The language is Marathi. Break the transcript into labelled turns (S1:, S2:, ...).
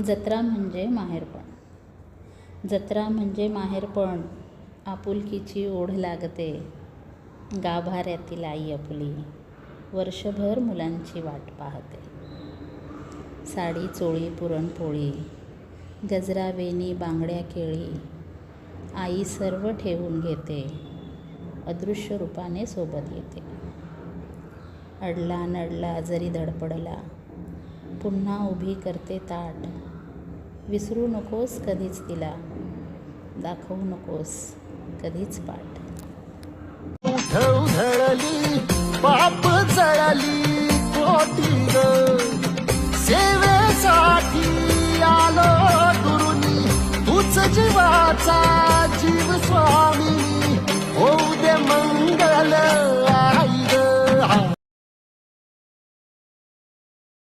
S1: जत्रा म्हणजे माहेरपण. जत्रा म्हणजे माहेरपण. आपुलकीची ओढ लागते. गाभाऱ्यातील आई आपली वर्षभर मुलांची वाट पाहते. साडी चोळी पुरणपोळी, गजरा वेणी बांगड्या केळी, आई सर्व ठेवून घेते. अदृश्य रूपाने सोबत येते. अडला नडला जरी धडपडला, पुन्हा उभी करते ताट. विसरू नकोस कधीच तिला, दाखवू नकोस कधीच पाठ.
S2: उधळली पाप जळली कोटी ग, सेवेसाठी आलो दुरुनी, तूच जीवाचा जीव स्वामी, होऊ दे मंगल.